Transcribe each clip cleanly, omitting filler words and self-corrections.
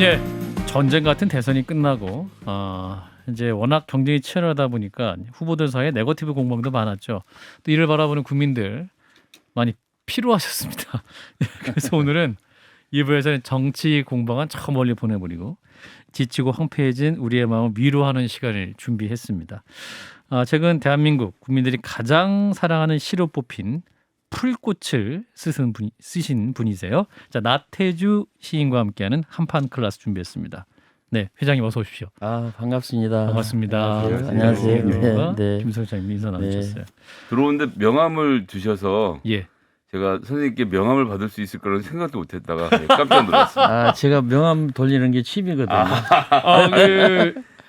예, 전쟁 같은 대선이 끝나고 이제 워낙 경쟁이 치열하다 보니까 후보들 사이에 네거티브 공방도 많았죠. 또 이를 바라보는 국민들 많이 피로하셨습니다. 그래서 오늘은 2부에서는 정치 공방은 저 멀리 보내버리고 지치고 황폐해진 우리의 마음을 위로하는 시간을 준비했습니다. 최근 대한민국 국민들이 가장 사랑하는 시로 뽑힌 풀꽃을 쓰신 분이세요. 자, 나태주 시인과 함께하는 한판 클래스 준비했습니다. 네, 회장님 어서 오십시오. 반갑습니다. 반갑습니다. 안녕하세요. 네. 김 소장님 인사 나누셨어요. 들어오는데 명함을 주셔서 예. 제가 선생님께 명함을 받을 수 있을 거라는 생각도 못했다가 깜짝 놀랐습니다. 제가 명함 돌리는 게 취미거든요.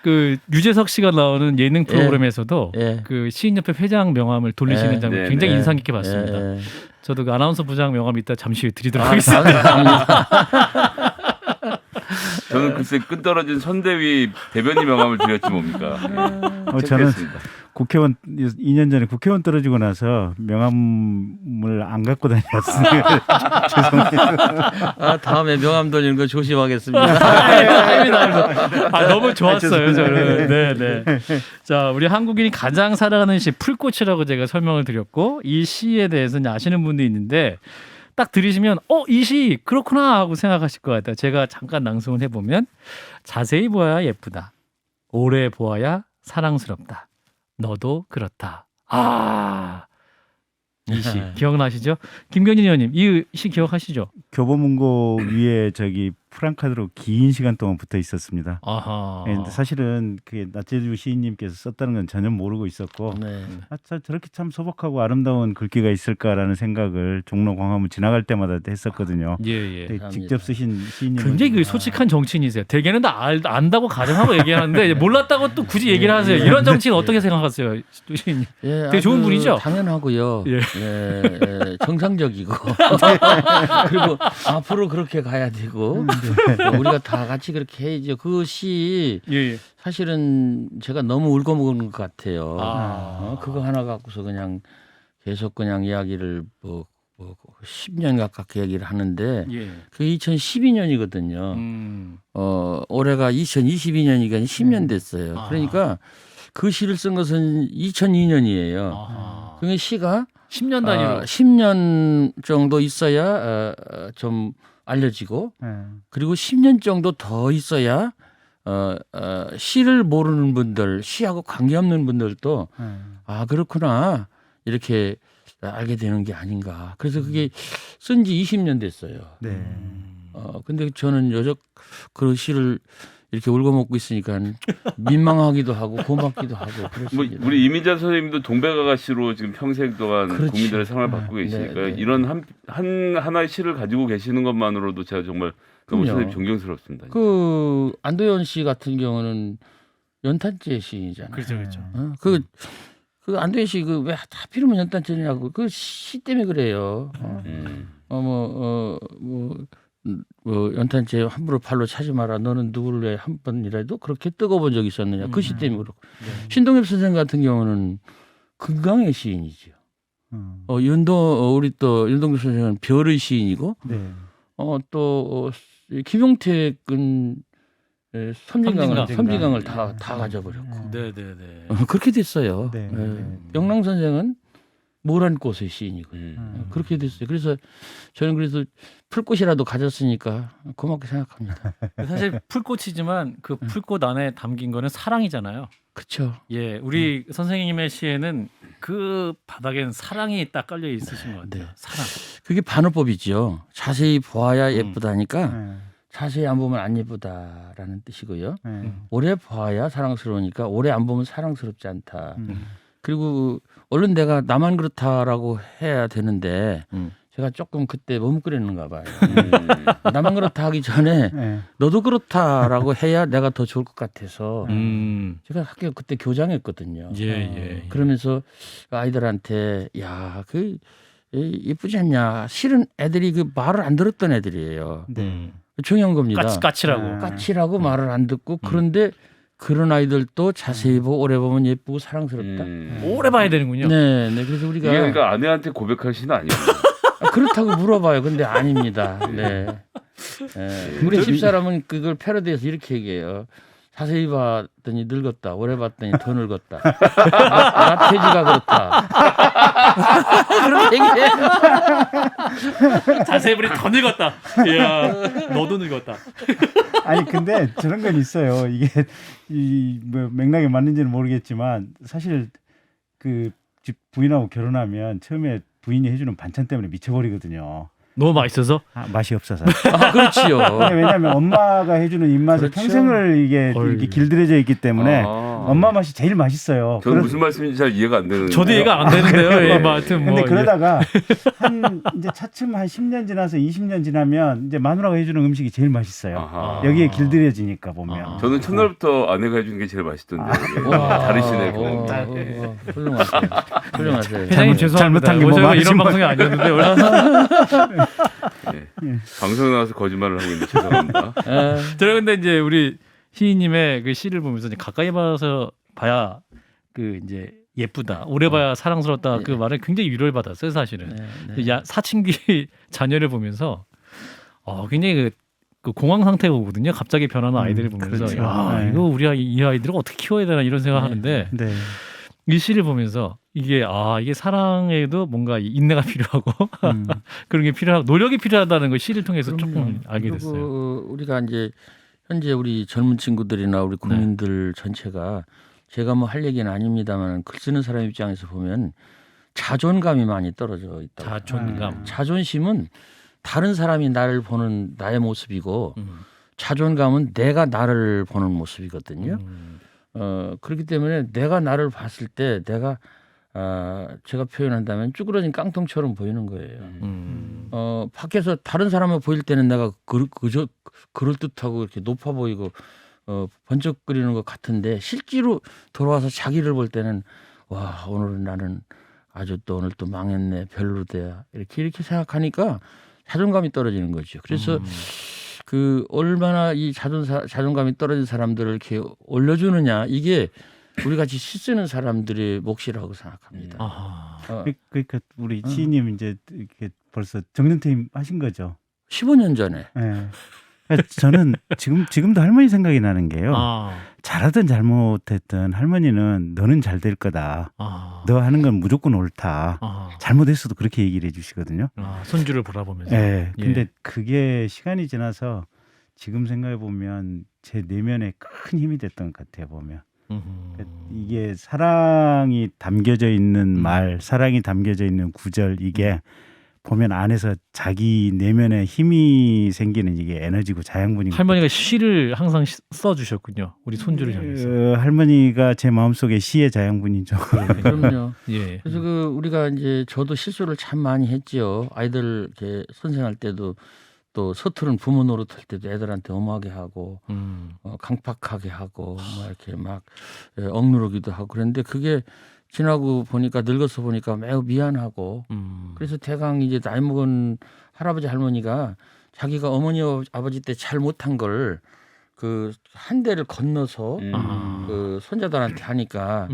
그 유재석 씨가 나오는 예능 프로그램에서도 예. 그 시인협회 회장 명함을 돌리시는 예. 장면 네, 굉장히 네. 인상 깊게 봤습니다. 예. 저도 그 아나운서 부장 명함 이따 잠시 후에 드리도록 하겠습니다. 감사합니다. 저는 글쎄 끈떨어진 선대위 대변인 명함을 드렸지 뭡니까. 저는 창피했습니다. 국회의원 2년 전에 국회의원 떨어지고 나서 명함을 안 갖고 다녔어요. 죄송해요. 다음에 명함 돌리는 거 조심하겠습니다. 아닙니다. 너무 좋았어요, 저는. 네. 자, 우리 한국인이 가장 사랑하는 시 풀꽃이라고 제가 설명을 드렸고 이 시에 대해서는 아시는 분도 있는데 딱 들으시면 이 시 그렇구나 하고 생각하실 것 같아요. 제가 잠깐 낭송을 해보면 자세히 보아야 예쁘다. 오래 보아야 사랑스럽다. 너도 그렇다. 이 시 기억나시죠? 김경진 의원님 이 시 기억하시죠? 교보문고 위에 저기 프랑카드로 긴 시간 동안 붙어 있었습니다. 아하. 근데 사실은 그게 나태주 시인님께서 썼다는 건 전혀 모르고 있었고 네. 저렇게 참 소박하고 아름다운 글귀가 있을까라는 생각을 종로 광화문 지나갈 때마다 했었거든요. 예. 근데 직접 쓰신 시인님 굉장히 그 솔직한 정치인이세요. 대개는 다 안다고 가정하고 얘기하는데 몰랐다고 또 굳이 얘기를 하세요. 이런 정치인 어떻게 생각하세요, 시인님? 되게 좋은 분이죠? 당연하고요. 예. 정상적이고 그리고 앞으로 그렇게 가야 되고 우리가 다 같이 그렇게 해야죠. 그 시 예. 사실은 제가 너무 울고 먹은 것 같아요. 그거 하나 갖고서 그냥 계속 그냥 이야기를 뭐 10년 가깝게 얘기를 하는데 예. 그게 2012년이거든요. 올해가 2022년이니까 10년 됐어요. 그러니까 그 시를 쓴 것은 2002년이에요. 그게 시가 10년 단위로 10년 정도 있어야 좀 알려지고 그리고 10년 정도 더 있어야 시를 모르는 분들, 시하고 관계없는 분들도 그렇구나 이렇게 알게 되는 게 아닌가. 그래서 그게 쓴 지 20년 됐어요. 네. 근데 저는 여적 그 시를 이렇게 울고 먹고 있으니까 민망하기도 하고 고맙기도 하고 뭐 그렇습니다. 우리 이민자 선생님도 동백아가씨로 지금 평생 동안 그렇지. 국민들의 사랑을 받고 계시니까 네. 이런 하나의 시를 가지고 계시는 것만으로도 제가 정말 너무 그럼요. 선생님 존경스럽습니다. 그 안도현 씨 같은 경우는 연탄재 시잖아요. 그렇죠. 그 안도현 씨 그 왜 하필이면 연탄재냐고 그 시 때문에 그래요. 연탄재 함부로 발로 차지 마라. 너는 누구를 위해 한 번이라도 그렇게 뜨거본 적이 있었느냐. 그 시 때문에 그렇고. 신동엽 선생 같은 경우는 건강의 시인이죠. 우리 또 윤동엽 선생은 별의 시인이고 네. 또 김용택은 섬진강을 다 가져버렸고. 네. 그렇게 됐어요. 네. 영랑 선생은 모란 꽃의 시인이고 그렇게 됐어요. 그래서 저는 풀꽃이라도 가졌으니까 고맙게 생각합니다. 사실 풀꽃이지만 그 풀꽃 안에 담긴 거는 사랑이잖아요. 그렇죠. 예, 우리 선생님의 시에는 그 바닥엔 사랑이 딱 깔려 있으신 것 같아요. 네. 사랑. 그게 반어법이죠. 자세히 보아야 예쁘다니까 네. 자세히 안 보면 안 예쁘다라는 뜻이고요. 오래 봐야 사랑스러우니까 오래 안 보면 사랑스럽지 않다. 그리고 얼른 내가 나만 그렇다라고 해야 되는데 제가 조금 그때 머뭇거리는가 봐요. 나만 그렇다 하기 전에 너도 그렇다라고 해야 내가 더 좋을 것 같아서 제가 학교 그때 교장했거든요. 예. 그러면서 아이들한테 그 예쁘지 않냐. 실은 애들이 그 말을 안 들었던 애들이에요. 중요한 겁니다. 까칠하고. 까칠하고 말을 안 듣고 그런데 그런 아이들도 자세히 보고 오래 보면 예쁘고 사랑스럽다. 오래 봐야 되는군요. 네. 그래서 우리가 이게 그러니까 아내한테 고백할 시는 아니에요. 그렇다고 물어봐요. 근데 아닙니다. 네. 우리 집사람은 그걸 패러디해서 이렇게 얘기해요. 자세히 봤더니 늙었다. 오래 봤더니 더 늙었다. 나태주가 그렇다. 그렇게 얘기해요. 자세히 보니 더 늙었다. 이야, 너도 늙었다. 아니 근데 저런 건 있어요. 이게 뭐 맥락이 맞는지는 모르겠지만 사실 그 집 부인하고 결혼하면 처음에 부인이 해주는 반찬 때문에 미쳐버리거든요. 너무 맛있어서? 맛이 없어서. 그렇지요. 왜냐하면 엄마가 해주는 입맛을 그렇죠. 평생을 이게 어이. 이렇게 길들여져 있기 때문에 엄마 맛이 제일 맛있어요. 저는 무슨 말씀인지 잘 이해가 안 되는데. 저도 이해가 안 되는데요. 예, 뭐 하여튼 뭐. 근데 그러다가 한 이제 차츰 한 10년 지나서 20년 지나면 이제 마누라가 해주는 음식이 제일 맛있어요. 아하. 여기에 길들여지니까 보면. 저는 첫날부터 아내가 해주는 게 제일 맛있던데. 다르시네. 그건. 훌륭하세요. 훌륭하세요. 회장님 죄송합니다. 잘못한 게 뭐 저희가 많으신 이런 분. 방송이 아니었는데 원래 방송에 나와서 거짓말을 하고 있는데 죄송합니다. 저는 근데 이제 우리 희희님의 그 시를 보면서 이제 가까이 봐야 그 이제 예쁘다, 오래 봐야 사랑스럽다 그 말을 굉장히 위로를 받았어요 사실은. 사춘기 자녀를 보면서 굉장히 그 공황 상태가 오거든요. 갑자기 변하는 아이들을 보면서 그렇죠. 야 네. 이거 우리 이 아이들을 어떻게 키워야 되나 이런 생각하는데 네. 이 시를 보면서 이게 사랑에도 뭔가 인내가 필요하고 그런 게 필요하고 노력이 필요하다는 걸 시를 통해서 조금 알게 됐어요. 그리고 우리가 이제 현재 우리 젊은 친구들이나 우리 국민들 전체가 제가 뭐 할 얘기는 아닙니다만 글 쓰는 사람 입장에서 보면 자존감이 많이 떨어져 있다. 자존감. 자존심은 다른 사람이 나를 보는 나의 모습이고 자존감은 내가 나를 보는 모습이거든요. 그렇기 때문에 내가 나를 봤을 때 내가 제가 표현한다면 쭈그러진 깡통처럼 보이는 거예요. 밖에서 다른 사람을 보일 때는 내가 그저 그럴듯하고 이렇게 높아 보이고 번쩍거리는 것 같은데 실제로 돌아와서 자기를 볼 때는 와 오늘은 나는 아주 또 오늘 또 망했네 별로대야 이렇게 생각하니까 자존감이 떨어지는 거죠. 그래서 그 얼마나 이 자존감이 떨어진 사람들을 이렇게 올려주느냐 이게 우리 같이 시 쓰는 사람들의 몫이라고 생각합니다. 그러니까 우리 시인님 이제 이렇게 벌써 정년퇴임 하신 거죠. 15년 전에. 네. 그러니까 저는 지금도 할머니 생각이 나는 게요. 잘하든 잘못했든 할머니는 너는 잘 될 거다. 너 하는 건 무조건 옳다. 잘못했어도 그렇게 얘기를 해주시거든요. 손주를 바라보면서. 네. 근데 그게 시간이 지나서 지금 생각해 보면 제 내면에 큰 힘이 됐던 것 같아요. 보면. 이게 사랑이 담겨져 있는 말, 사랑이 담겨져 있는 구절 이게 보면 안에서 자기 내면에 힘이 생기는 이게 에너지고 자양분이. 할머니가 시를 항상 써주셨군요. 우리 손주를 향해서. 할머니가 제 마음속에 시의 자양분이죠. 그럼요. 예. 그래서 우리가 이제 저도 실수를 참 많이 했죠. 아이들 이렇게 선생할 때도 또 서투른 부모 노릇할 때도 애들한테 엄하게 하고 강팍하게 하고 뭐 이렇게 막 억누르기도 하고 그런데 그게 지나고 보니까 늙어서 보니까 매우 미안하고 그래서 대강 이제 나이 먹은 할아버지 할머니가 자기가 어머니 아버지 때 잘 못한 걸 그 한 대를 건너서 그 손자들한테 하니까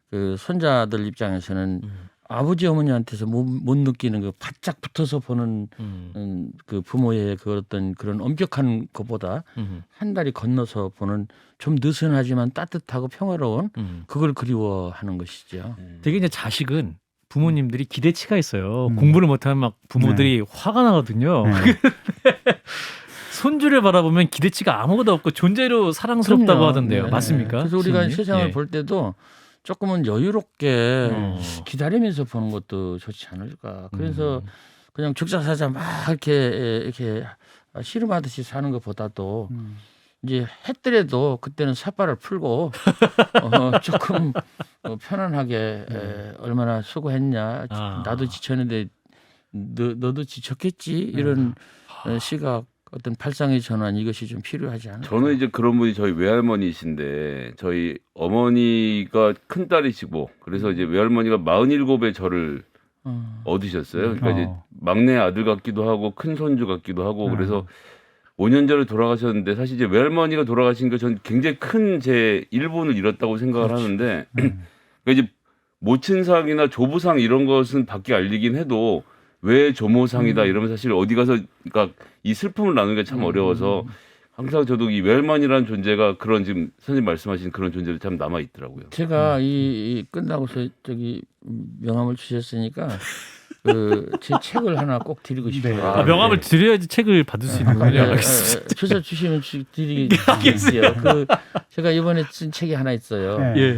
그 손자들 입장에서는 아버지 어머니한테서 못 느끼는 그 바짝 붙어서 보는 그 부모의 그 어떤 그런 엄격한 것보다 한 다리 건너서 보는 좀 느슨하지만 따뜻하고 평화로운 그걸 그리워하는 것이죠. 되게 이제 자식은 부모님들이 기대치가 있어요. 공부를 못하면 막 부모들이 화가 나거든요. 손주를 바라보면 기대치가 아무것도 없고 존재로 사랑스럽다고 그럼요. 하던데요. 네. 맞습니까? 그래서 우리가 시인님? 세상을 예. 볼 때도 조금은 여유롭게 기다리면서 보는 것도 좋지 않을까. 그래서 그냥 죽자사자 막 이렇게 씨름하듯이 사는 것보다도 이제 했더라도 그때는 삿발을 풀고 조금 편안하게 얼마나 수고했냐. 나도 지쳤는데 너도 지쳤겠지. 이런 시각 어떤 발상의 전환 이것이 좀 필요하지 않을까. 저는 이제 그런 분이 저희 외할머니이신데 저희 어머니가 큰 딸이시고 그래서 이제 외할머니가 47에 저를 얻으셨어요. 그러니까 이제 막내 아들 같기도 하고 큰 손주 같기도 하고 그래서 5년 전에 돌아가셨는데 사실 이제 외할머니가 돌아가신 거 전 굉장히 큰 제 일본을 잃었다고 생각을 하는데 그러니까 이제 모친상이나 조부상 이런 것은 밖에 알리긴 해도 왜 조모상이다 이러면 사실 어디 가서 그러니까 이 슬픔을 나누기가 참 어려워서 항상 저도 이 외할머니라는 존재가 그런 지금 선생님 말씀하신 그런 존재로 참 남아 있더라고요. 제가 이 끝나고서 저기 명함을 주셨으니까 제 책을 하나 꼭 드리고 싶어요. 아, 명함을 드려야지 책을 받을 수 있는군요. 알겠습니다. 주소 주시면 드리겠어요. 제가 이번에 쓴 책이 하나 있어요. 네. 예.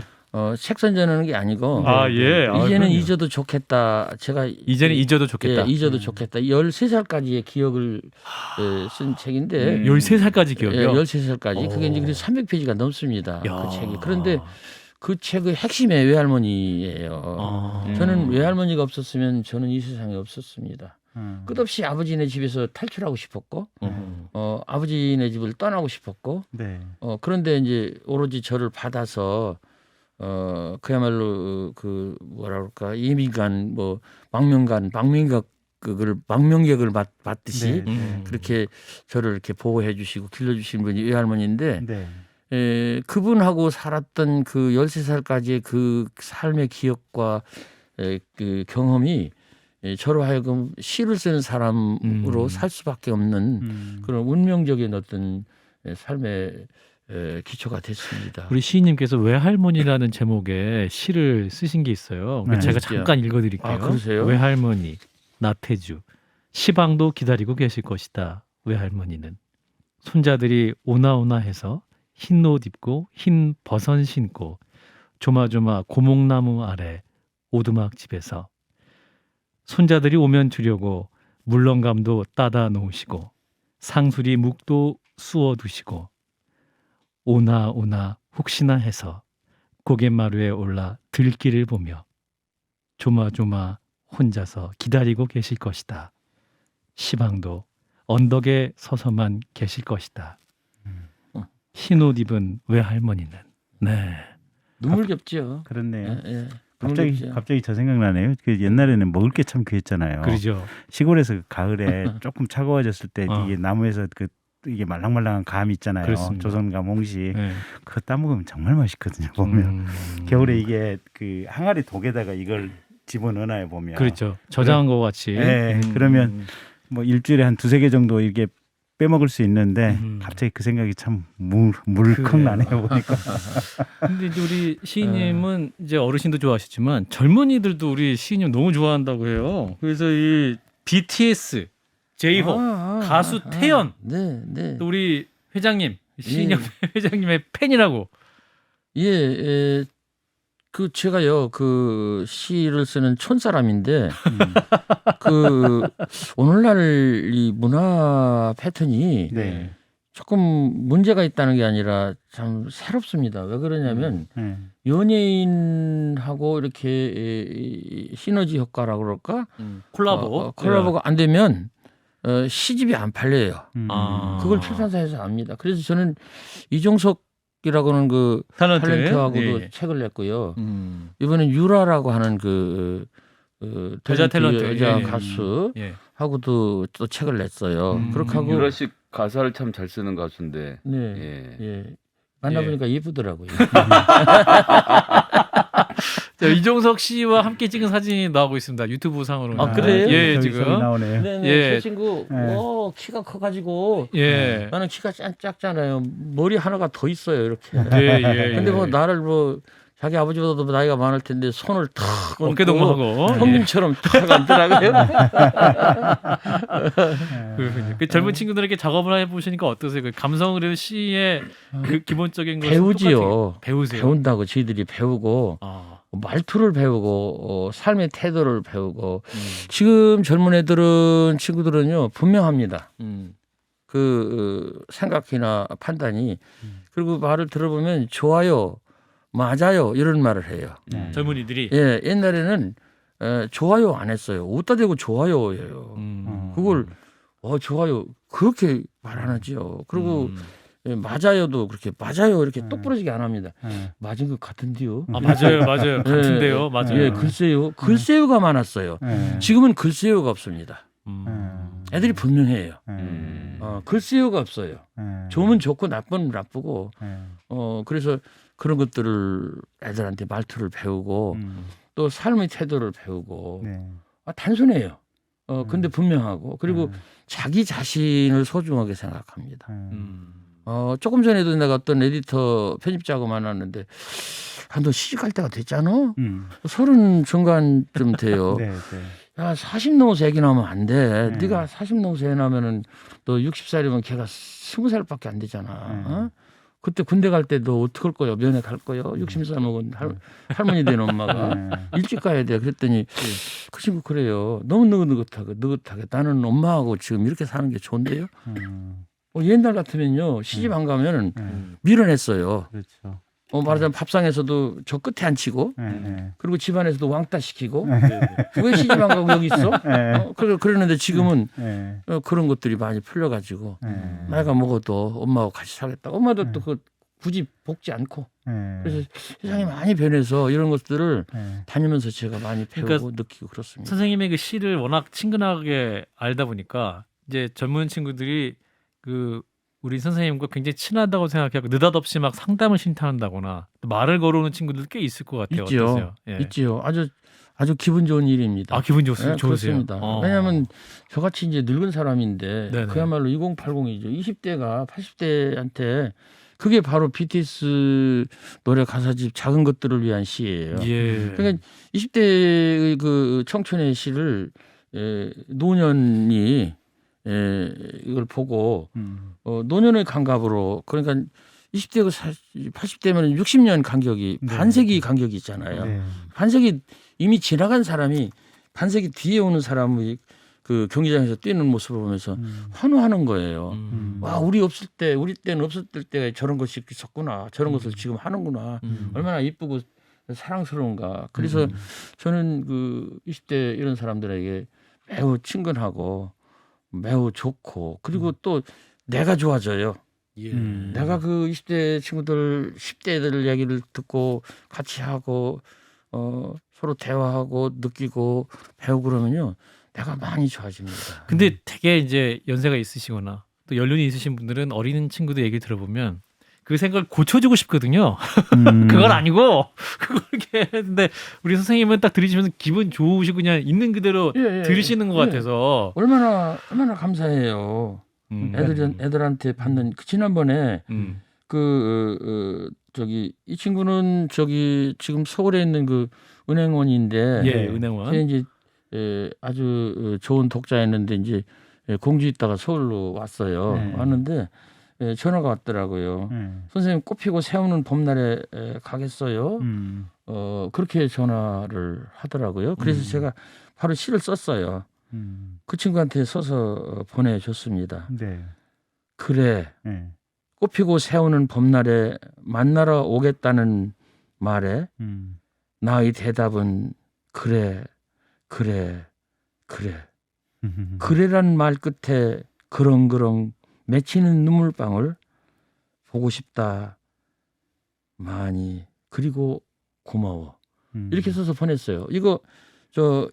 책 선전하는 게 아니고 아, 예. 아, 이제는 그럼요. 잊어도 좋겠다. 제가 이제는 잊어도 좋겠다. 예, 잊어도 좋겠다. 13살까지의 기억을 쓴 책인데 13살까지 기억이요? 13살까지. 그게 이제 300페이지가 넘습니다. 야. 그 책이. 그런데 그 책의 핵심이 외할머니예요. 아. 저는 외할머니가 없었으면 저는 이 세상에 없었습니다. 음. 끝없이 아버지네 집에서 탈출하고 싶었고 아버지네 집을 떠나고 싶었고 네. 그런데 이제 오로지 저를 받아서 그야말로 그 뭐라 그럴까 이민간 뭐 망명객을 받듯이 네. 그렇게 저를 이렇게 보호해 주시고 길러주신 분이 외할머니인데 네. 그분하고 살았던 그 13살까지의 그 삶의 기억과 그 경험이 저로 하여금 시를 쓰는 사람으로 살 수밖에 없는 그런 운명적인 어떤 삶의 기초가 됐습니다. 우리 시인님께서 외할머니라는 제목의 시를 쓰신 게 있어요. 네. 제가 진짜. 잠깐 읽어드릴게요. 아, 그러세요? 외할머니 나태주 시방도 기다리고 계실 것이다. 외할머니는 손자들이 오나오나 해서 흰 옷 입고 흰 버선 신고 조마조마 고목나무 아래 오두막 집에서 손자들이 오면 주려고 물렁감도 따다 놓으시고 상수리 묵도 쑤어 두시고 오나 혹시나 해서 고갯마루에 올라 들길을 보며 조마조마 혼자서 기다리고 계실 것이다. 시방도 언덕에 서서만 계실 것이다. 흰옷 입은 외할머니는 네. 눈물겹죠. 그렇네요. 예. 갑자기 저 생각나네요. 그 옛날에는 먹을 게 참 귀했잖아요. 그러죠. 시골에서 가을에 조금 차가워졌을 때 이게 나무에서 이게 말랑말랑한 감 있잖아요. 그렇습니다. 조선감, 홍시. 네. 그거 따먹으면 정말 맛있거든요. 보면 겨울에 이게 그 항아리 독에다가 이걸 집어넣어놔요 보면. 그렇죠. 저장한 것 같이. 네, 그러면 뭐 일주일에 한 2-3개 정도 이렇게 빼먹을 수 있는데 갑자기 그 생각이 참 물컥 그래요. 나네요 보니까. 근데 이제 우리 시인님은 이제 어르신도 좋아하시지만 젊은이들도 우리 시인님 너무 좋아한다고 해요. 그래서 이 BTS, 제이홉, 가수 태연, 네. 또 우리 회장님, 시인협회 회장님의 팬이라고. 예, 그 제가요 그 시를 쓰는 촌사람인데 그 오늘날 이 문화 패턴이 네. 조금 문제가 있다는 게 아니라 참 새롭습니다. 왜 그러냐면 네. 연예인하고 이렇게 시너지 효과라고 그럴까? 콜라보. 콜라보가 안 되면 시집이 안 팔려요. 아. 그걸 출판사에서 압니다. 그래서 저는 이종석이라고는 그 탤런트. 탤런트하고도 예. 책을 냈고요. 이번엔 유라라고 하는 그 여자 탤런트. 여자 예. 가수하고도 또 책을 냈어요. 그렇게 하고 유라 씨 가사를 참 잘 쓰는 가수인데. 네. 예. 예. 만나보니까 예쁘더라고요. 자, 이종석 씨와 함께 찍은 사진이 나오고 있습니다. 유튜브 상으로. 아, 그래요? 예, 저기 지금. 나오네요. 네네. 예. 저 친구 네. 키가 커가지고 예. 나는 키가 작잖아요. 머리 하나가 더 있어요 이렇게. 예. 근데 뭐 나를 뭐 자기 아버지보다도 나이가 많을 텐데 손을 탁 어깨 동무하고. 형님처럼 탁 앉더라고요. 그렇군요. 그 젊은 친구들에게 작업을 해보시니까 어떠세요? 그 감성 그래도 시의 그 기본적인 것을 배우지요. 똑같이 배우세요. 배운다고 저희들이 배우고 아, 말투를 배우고 삶의 태도를 배우고 지금 젊은 애들은 친구들은요 분명합니다. 그 생각이나 판단이 그리고 말을 들어보면 좋아요, 맞아요 이런 말을 해요. 젊은이들이. 예, 옛날에는 좋아요 안 했어요. 웃다 대고 좋아요예요. 그걸 좋아요 그렇게 말 안 하죠. 그리고 예, 맞아요도 그렇게 맞아요 이렇게 똑부러지게 안 합니다. 맞은 것 같은데요. 아, 맞아요. 같은데요. 맞아요. 예, 글쎄요가 많았어요. 네. 지금은 글쎄요가 없습니다. 애들이 분명해요. 네. 글쎄요가 없어요. 좋으면 좋고 나쁘면 나쁘고 그래서 그런 것들을 애들한테 말투를 배우고 또 삶의 태도를 배우고 네. 단순해요. 근데 분명하고 그리고 자기 자신을 소중하게 생각합니다. 조금 전에도 내가 어떤 에디터 편집자하고 만났는데 너 시집갈 때가 됐잖아. 30 중간쯤 돼요. 네, 네. 야, 40 넘어서 애기 낳으면 안 돼. 네. 네가 40 넘어서 애 낳으면은 너 60살이면 걔가 20살밖에 안 되잖아. 어? 그때 군대 갈 때 너 어떡할 거야? 면회 갈 거야? 60살 먹은 할머니 된 엄마가 일찍 가야 돼. 그랬더니 그 친구 그래요. 너무 느긋하게 나는 엄마하고 지금 이렇게 사는 게 좋은데요. 옛날 같으면요 시집 안 가면은 밀어냈어요. 그렇죠. 말하자면 밥상에서도 저 끝에 앉히고 그리고 집안에서도 왕따 시키고 왜 시집 안 가고 여기 있어? 그러는데 지금은 그런 것들이 많이 풀려가지고 나이가 먹어도 엄마하고 같이 살겠다. 엄마도 또 그 굳이 볶지 않고 그래서 세상이 많이 변해서 이런 것들을 다니면서 제가 많이 배우고 그러니까 느끼고 그렇습니다. 선생님의 그 시를 워낙 친근하게 알다 보니까 이제 젊은 친구들이 그 우리 선생님과 굉장히 친하다고 생각하고 느닷없이 막 상담을 신청한다거나 또 말을 걸어오는 친구들 꽤 있을 것 같아요. 있지요. 어떠세요? 예. 있지요. 아주 기분 좋은 일입니다. 아 기분 좋으세요? 그렇습니다. 왜냐하면 저같이 이제 늙은 사람인데 네네. 그야말로 2080이죠. 20대가 80대한테 그게 바로 BTS 노래 가사집 작은 것들을 위한 시예요. 예. 그러니까 20대의 그 청춘의 시를 노년이 이걸 보고 노년의 감각으로 그러니까 20대고 80대면 60년 간격이 네. 반세기 간격이 있잖아요. 네. 반세기 이미 지나간 사람이 반세기 뒤에 오는 사람의 그 경기장에서 뛰는 모습을 보면서 환호하는 거예요. 와 우리 때는 없었을 때 저런 것이 있었구나. 저런 것을 지금 하는구나. 얼마나 이쁘고 사랑스러운가. 그래서 저는 그 20대 이런 사람들에게 매우 친근하고 매우 좋고 그리고 또 내가 좋아져요. 예. 내가 그 20대 친구들 10대들 얘기를 듣고 같이 하고 서로 대화하고 느끼고 배우고 그러면요. 내가 많이 좋아집니다. 근데 되게 이제 연세가 있으시거나 또 연륜이 있으신 분들은 어린 친구들 얘기 들어보면 그 생각을 고쳐주고 싶거든요. 그건 아니고 그걸 이렇게 했는데 우리 선생님은 딱 들으시면서 기분 좋으시고 그냥 있는 그대로 들으시는 것 같아서 얼마나 감사해요. 애들한테 받는 지난번에 저기 이 친구는 저기 지금 서울에 있는 그 은행원인데 예, 은행원. 이제 아주 좋은 독자였는데 이제 공주 있다가 서울로 왔어요. 왔는데 전화가 왔더라고요. 선생님 꽃피고 새우는 봄날에 가겠어요. 그렇게 전화를 하더라고요. 그래서 제가 바로 시를 썼어요. 그 친구한테 써서 보내줬습니다. 네. 그래. 네. 꽃피고 새우는 봄날에 만나러 오겠다는 말에 나의 대답은 그래. 그래란 말 끝에 그렁그렁 맺히는 눈물방울 보고 싶다. 많이 그리고 고마워. 이렇게 써서 보냈어요. 이거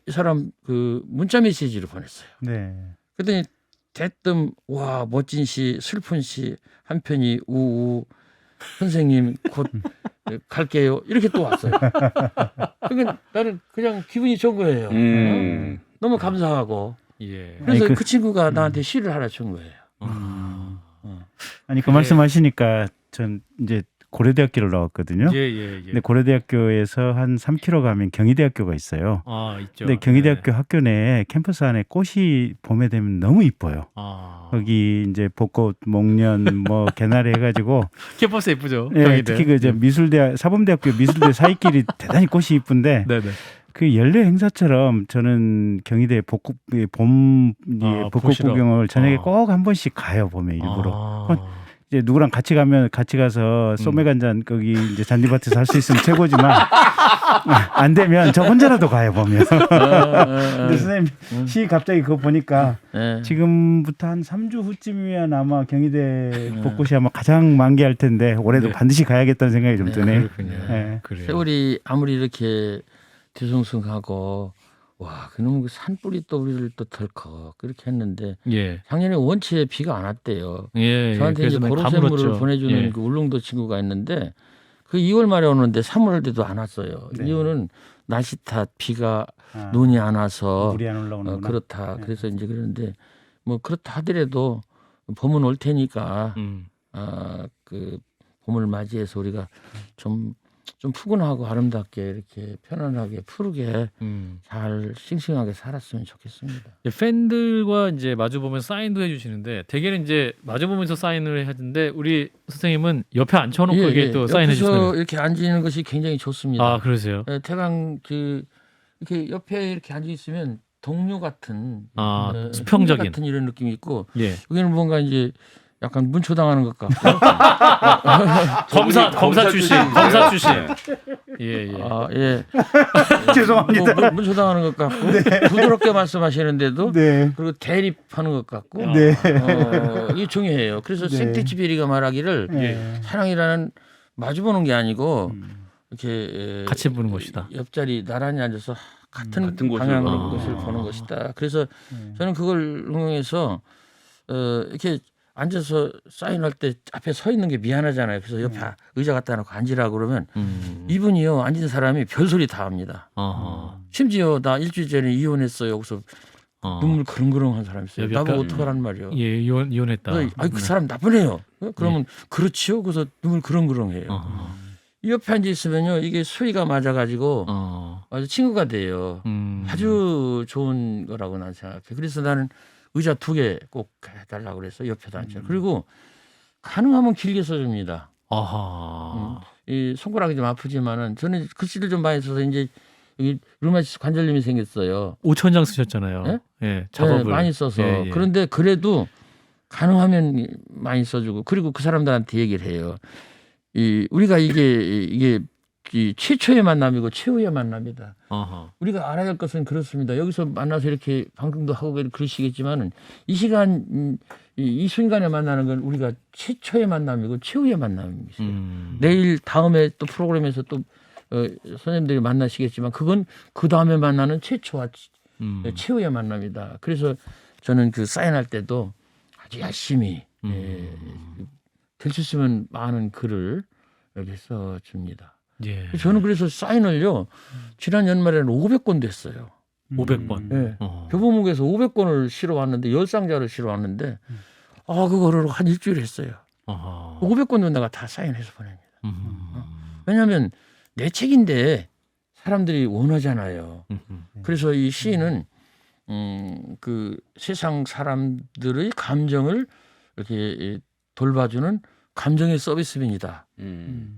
이 사람 그 문자 메시지로 보냈어요. 네. 그랬더니 대뜸 와 멋진 시 슬픈 시 한 편이 우우 선생님 곧 갈게요. 이렇게 또 왔어요. 그러니까 나는 그냥 기분이 좋은 거예요. 너무 감사하고. 예. 그래서 아니, 그 친구가 나한테 시를 하나 준 거예요. 아니 그 말씀하시니까 전 이제 고려대학교를 나왔거든요. 예. 근데 고려대학교에서 한 3km 가면 경희대학교가 있어요. 아 있죠. 근데 경희대학교 학교 내에 캠퍼스 안에 꽃이 봄에 되면 너무 이뻐요. 거기 이제 벚꽃, 목련, 뭐 개나리 해가지고 캠퍼스 예쁘죠. 예, 특히 그 저 미술대학 사범대학교 미술대 사이길이 대단히 꽃이 이쁜데 네네. 그 연례 행사처럼 저는 경희대 벚꽃 봄 벚꽃 보시러. 구경을 저녁에 꼭 한 번씩 가요 봄에 일부러. 이제 누구랑 같이 가서 소맥 한 잔 거기 이제 잔디밭에서 할 수 있으면 최고지만 안 되면 저 혼자라도 가요 보면. 근데 선생님 시 갑자기 그거 보니까 지금부터 한 3주 후쯤이면 아마 경희대 벚꽃이 아마 가장 만개할 텐데 올해도 네. 반드시 가야겠다는 생각이 좀 드네요. 그렇군요. 네. 그래요. 세월이 아무리 이렇게 뒤숭숭하고 와 그놈 그 산불이 또 우리를 또 덜컥 그렇게 했는데 예. 작년에 원치에 비가 안 왔대요. 예. 저한테 이제 그래서 보로샘물을 가물었죠. 보내주는 예. 그 울릉도 친구가 있는데 그 2월 말에 오는데 3월 때도 안 왔어요. 네. 이유는 날씨 탓 비가 아, 눈이 안 와서 물이 안 올라오는구나. 그렇다. 네. 그래서 이제 그러는데 뭐 그렇다 하더라도 봄은 올 테니까 그 봄을 맞이해서 우리가 좀 푸근하고 아름답게 이렇게 편안하게 푸르게 잘 싱싱하게 살았으면 좋겠습니다. 팬들과 이제 마주 보면 사인도 해주시는데 대개는 이제 마주 보면서 사인을 하는데 우리 선생님은 옆에 앉혀놓고 이게 또 사인해 옆에서 주시는. 이렇게 앉는 것이 굉장히 좋습니다. 아 그러세요? 태강 이렇게 옆에 이렇게 앉아 있으면 동료 같은 수평적인. 형제 같은 이런 느낌이 있고 예. 여기는 뭔가 이제 약간 문초당하는 것 같고 검사 출신. 검사 출신. 예. 예. 죄송합니다. 뭐, 문초당하는 것 같고 부드럽게 말씀하시는데도 네. 그리고 대립하는 것 같고 네. 이게 중요해요. 그래서 네. 생태치베리가 말하기를 네. 사랑이라는 마주보는 게 아니고 이렇게 같이 보는 것이다. 옆자리 나란히 앉아서 같은 곳을 방향으로 보는 것을 거죠. 보는 것이다. 그래서 저는 그걸 응용해서 이렇게 앉아서 사인할 때 앞에 서 있는 게 미안하잖아요. 그래서 옆에 의자 갖다 놓고 앉으라고 그러면 이분이요 앉은 사람이 별소리 다 합니다. 심지어 나 일주일 전에 이혼했어요. 여기서 눈물 그렁그렁한 사람 있어요. 약간- 나보고 어떡하란 말이에요. 예, 이혼했다. 그 사람 나쁘네요. 그러면 그렇지요. 그래서 눈물 그렁그렁해요. 이 옆에 앉아 있으면요 이게 수위가 맞아가지고 아주 친구가 돼요. 아주 좋은 거라고 난 생각해. 그래서 나는 의자 2개 꼭 해달라고 그래서 옆에도 앉죠. 그리고 가능하면 길게 써줍니다. 아하. 이 손가락이 좀 아프지만은 저는 글씨를 좀 많이 써서 이제 여기 류마티스 관절염이 생겼어요. 5,000장 쓰셨잖아요. 네? 예, 작업을 네, 많이 써서 예, 예. 그런데 그래도 가능하면 많이 써주고 그리고 그 사람들한테 얘기를 해요. 우리가 이게 이 최초의 만남이고 최후의 만남이다. 아하. 우리가 알아야 할 것은 그렇습니다. 여기서 만나서 이렇게 방송도 하고 그러시겠지만은 이 시간 이 순간에 만나는 건 우리가 최초의 만남이고 최후의 만남입니다. 내일 다음에 또 프로그램에서 또 선생님들이 만나시겠지만 그건 그 다음에 만나는 최초와 최후의 만남이다. 그래서 저는 그 사인할 때도 아주 열심히 될 수 있으면 많은 글을 여기 써줍니다. 예. 저는 그래서 사인을요 지난 연말에는 500권 됐어요. 500번. 네. 교보문고에서 500권을 실어 왔는데 10상자를 실어 왔는데 그거를 한 일주일 했어요. 아하. 500권도 내가 다 사인해서 보냅니다. 왜냐하면 내 책인데 사람들이 원하잖아요. 그래서 이 시인은 그 세상 사람들의 감정을 이렇게 돌봐주는 감정의 서비스맨이다.